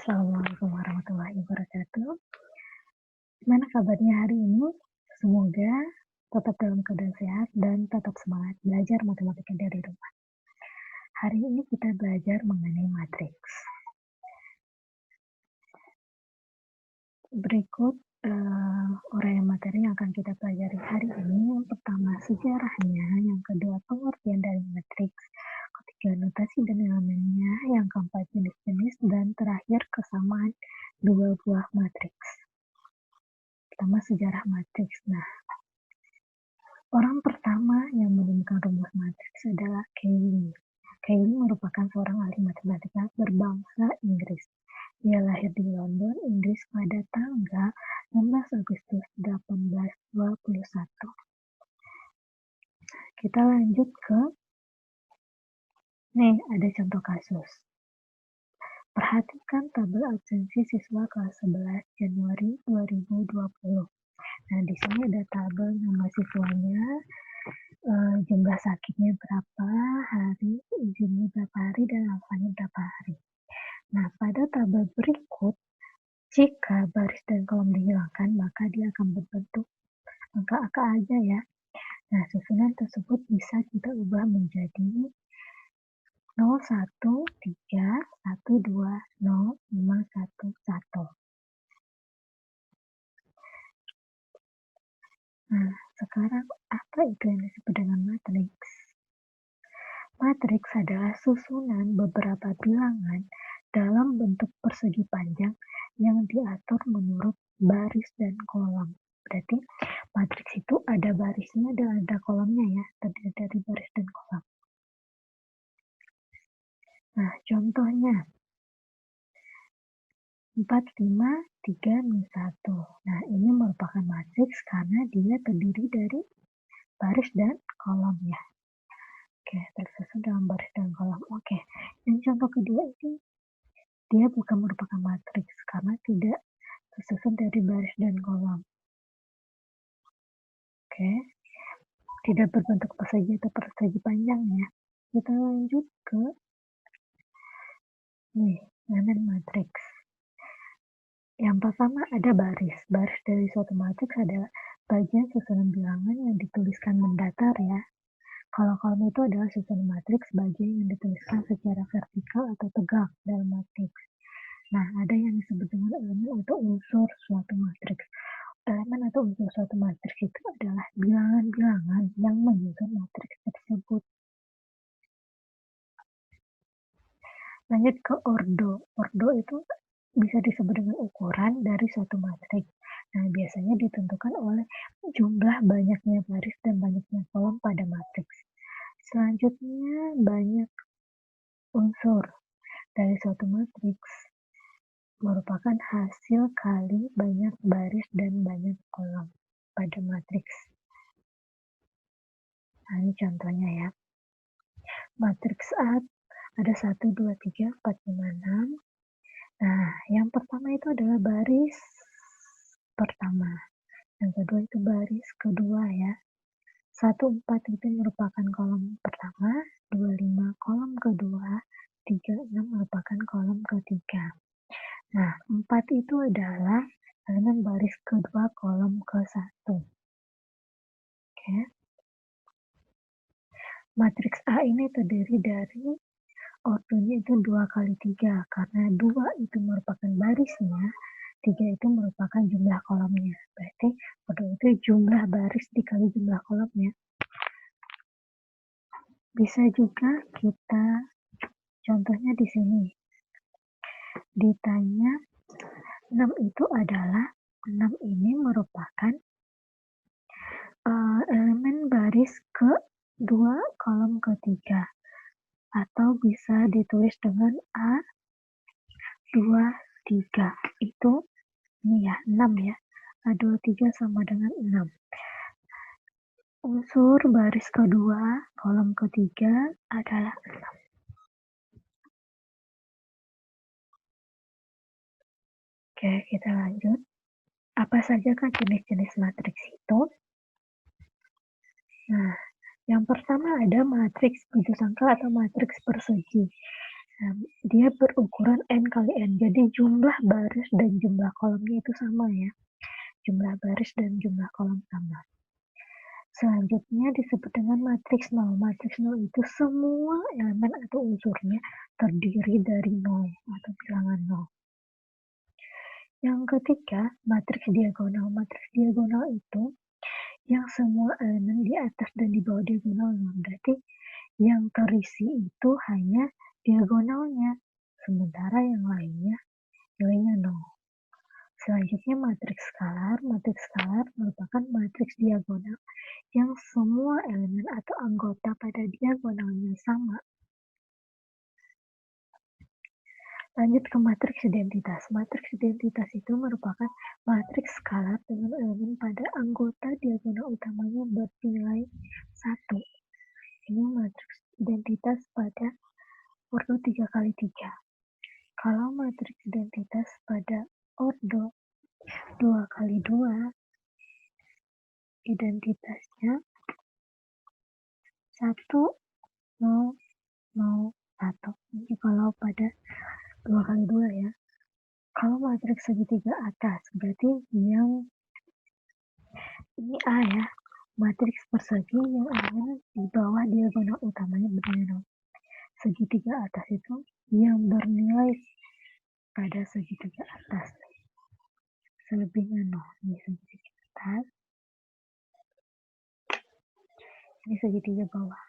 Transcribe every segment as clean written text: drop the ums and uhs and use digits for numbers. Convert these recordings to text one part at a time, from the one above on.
Assalamualaikum warahmatullahi wabarakatuh. Gimana kabarnya hari ini? Semoga tetap dalam keadaan sehat dan tetap semangat belajar matematika dari rumah. Hari ini kita belajar mengenai matriks. Berikut uraian materi yang akan kita pelajari hari ini. Yang pertama, sejarahnya. Yang kedua, pengertian dari matriks. Ketiga, notasi dan elemennya. Yang keempat, jenis-jenis. Dan terakhir, kesamaan dua buah matriks. Pertama, sejarah matriks. Nah, orang pertama yang menemukan rumus matriks adalah Cayley. Cayley merupakan seorang ahli matematika berbangsa Inggris. Dia lahir di London, Inggris pada tanggal 16 Agustus 1821. Kita lanjut ke nih, ada contoh kasus. Perhatikan tabel absensi siswa kelas 11 Januari 2020. Nah, di sini ada tabel nama siswanya, jumlah sakitnya berapa hari, izinnya berapa hari, dan alfanya berapa hari. Nah, pada tabel berikut, jika baris dan kolom dihilangkan, maka dia akan berbentuk angka-angka aja ya. Nah, susunan tersebut bisa kita ubah menjadi 0, 1, 3, 1, 2, 0, 5, 1, 1. Nah, sekarang apa itu yang disebut dengan matriks? Matriks adalah susunan beberapa bilangan dalam bentuk persegi panjang yang diatur menurut baris dan kolom. Berarti matriks itu ada barisnya dan ada kolomnya ya, terdiri dari baris dan kolom. Nah, contohnya 4, 5, 3, 1. Nah, ini merupakan matriks karena dia terdiri dari baris dan kolom ya. Oke, tersusun dalam baris dan kolom. Oke, yang contoh kedua ini dia bukan merupakan matriks karena tidak tersusun dari baris dan kolom. Oke, tidak berbentuk persegi atau persegi panjang ya. Kita lanjut ke elemen matriks. Yang pertama ada baris. Baris dari suatu matriks adalah bagian susunan bilangan yang dituliskan mendatar ya. Kalau kolom itu adalah susunan matriks bagian yang dituliskan secara vertikal atau tegak dalam matriks. Nah, ada yang disebut dengan elemen atau unsur suatu matriks. Elemen atau unsur suatu matriks itu adalah bilangan-bilangan yang menyusun matriks tersebut. Lanjut ke ordo. Ordo itu bisa disebut dengan ukuran dari suatu matriks. Nah, biasanya ditentukan oleh jumlah banyaknya baris dan banyaknya kolom pada matriks. Selanjutnya, banyak unsur dari suatu matriks merupakan hasil kali banyak baris dan banyak kolom pada matriks. Nah, ini contohnya ya. Matriks A ada 1, 2, 3, 4, 5, 6. Nah, yang pertama itu adalah baris pertama. Yang kedua itu baris kedua ya. 1, 4 itu merupakan kolom pertama, 2, 5 kolom kedua, 3, 6 merupakan kolom ketiga. Nah, 4 itu adalah elemen baris kedua kolom ke-1. Oke. Matriks A ini terdiri dari ordonya itu 2 kali 3, karena 2 itu merupakan barisnya, 3 itu merupakan jumlah kolomnya. Berarti ordo itu jumlah baris dikali jumlah kolomnya. Bisa juga kita contohnya di sini. Ditanya 6 itu adalah 6 ini merupakan elemen baris ke-2 kolom ke-3 atau bisa ditulis dengan A 2 3 itu ini ya 6 ya. A 2 3 sama dengan 6. Unsur baris kedua kolom ketiga adalah 6. Oke, kita lanjut. Apa saja kan jenis-jenis matriks itu? Nah, yang pertama ada matriks tujuh sangka atau matriks persegi. Nah, dia berukuran n kali n, jadi jumlah baris dan jumlah kolomnya itu sama ya. Jumlah baris dan jumlah kolom sama. Selanjutnya disebut dengan matriks nol. Matriks nol itu semua elemen atau unsurnya terdiri dari nol atau bilangan nol. Yang ketiga, matriks diagonal. Matriks diagonal itu yang semua elemen di atas dan di bawah diagonal nol. Berarti yang terisi itu hanya diagonalnya, sementara yang lainnya nilainya nol. Selanjutnya matriks skalar. Matriks skalar merupakan matriks diagonal yang semua elemen atau anggota pada diagonalnya sama. Lanjut ke matriks identitas. Matriks identitas itu merupakan matriks skalar dengan elemen pada anggota diagonal utamanya bernilai 1. Ini matriks identitas pada ordo 3x3. Kalau matriks identitas pada ordo 2x2, identitasnya 1, 0, 0, 1. Ini kalau pada 2x2 ya. Kalau matriks segitiga atas, berarti yang ini A ya. Matriks persegi yang elemen di bawah diagonal utamanya bernilai 0. Segitiga atas itu yang bernilai pada segitiga atas. Selebihnya 0. Ini segitiga atas. Ini segitiga bawah.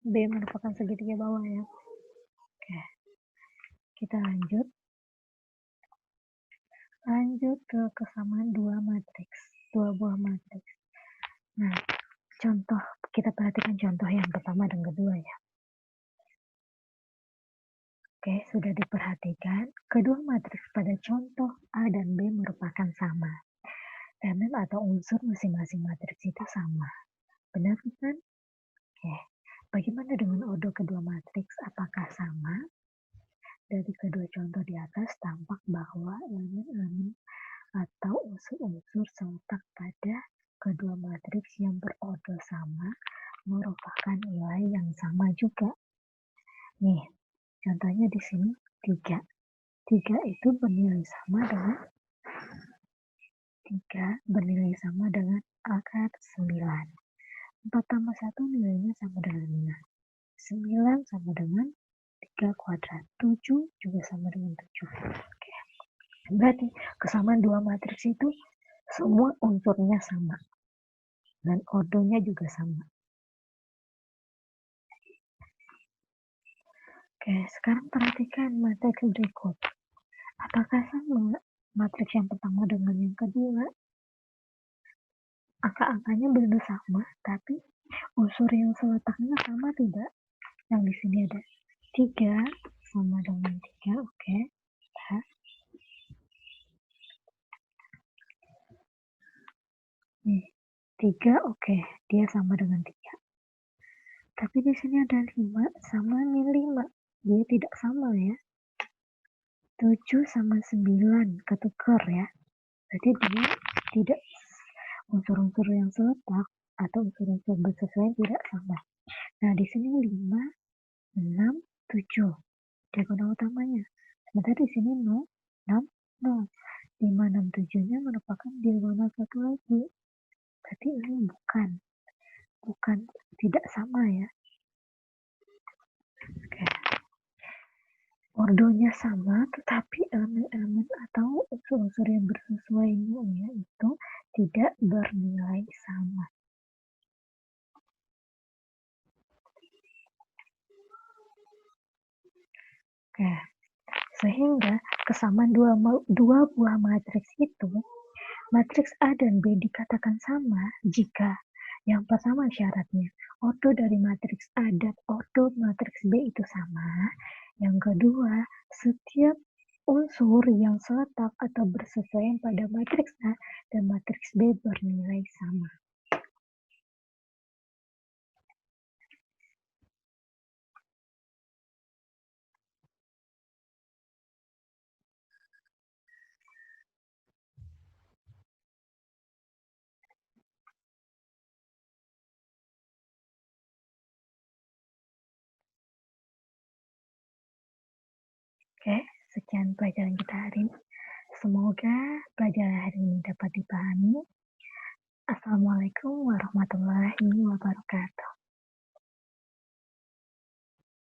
B merupakan segitiga bawah ya. Oke. Kita lanjut. Lanjut ke kesamaan dua matriks. Dua buah matriks. Nah, contoh. Kita perhatikan contoh yang pertama dan kedua ya. Oke, sudah diperhatikan. Kedua matriks pada contoh A dan B merupakan sama. Elemen atau unsur masing-masing matriks itu sama. Benar kan? Oke. Bagaimana dengan ordo kedua matriks? Apakah sama? Dari kedua contoh di atas tampak bahwa elemen-elemen atau unsur-unsur terletak pada kedua matriks yang berordo sama merupakan nilai yang sama juga. Nih, contohnya di sini 3. 3 itu bernilai sama dengan akar 9. 4 tambah 1 nilainya sama dengan 5. 9 sama dengan 3 kuadrat. 7 juga sama dengan 7. Oke. Berarti kesamaan dua matriks itu semua unsurnya sama. Dan ordonya juga sama. Oke, sekarang perhatikan matriks berikut. Apakah sama matriks yang pertama dengan yang kedua? Angka-angkanya benar sama, tapi unsur yang seletaknya sama tidak? Yang di sini ada 3 sama dengan 3, oke. Nah, nih, 3 oke, dia sama dengan 3. Tapi di sini ada 5 sama min 5. Dia tidak sama ya. 7 sama 9 ketukar ya. Berarti dia tidak unsur-unsur yang seletak atau unsur-unsur bersesuaian tidak sama. Nah, di sini 5, 6, 7. Diagonal utamanya. Sementara di sini 0, 6, 0. 5, 6, 7-nya merupakan diagonal satu lagi. Berarti ini bukan tidak sama ya. Oke. Ordonya sama, tetapi elemen-elemen atau unsur-unsur yang bersesuaiannya itu tidak bernilai sama. Oke. Sehingga kesamaan dua buah matriks itu, matriks A dan B dikatakan sama jika yang pertama syaratnya ordo dari matriks A dan ordo matriks B itu sama. Yang kedua, setiap unsur yang seletak atau bersesuaian pada matriks A dan matriks B bernilai sama. Oke, sekian pelajaran kita hari ini. Semoga pelajaran hari ini dapat dipahami. Assalamualaikum warahmatullahi wabarakatuh.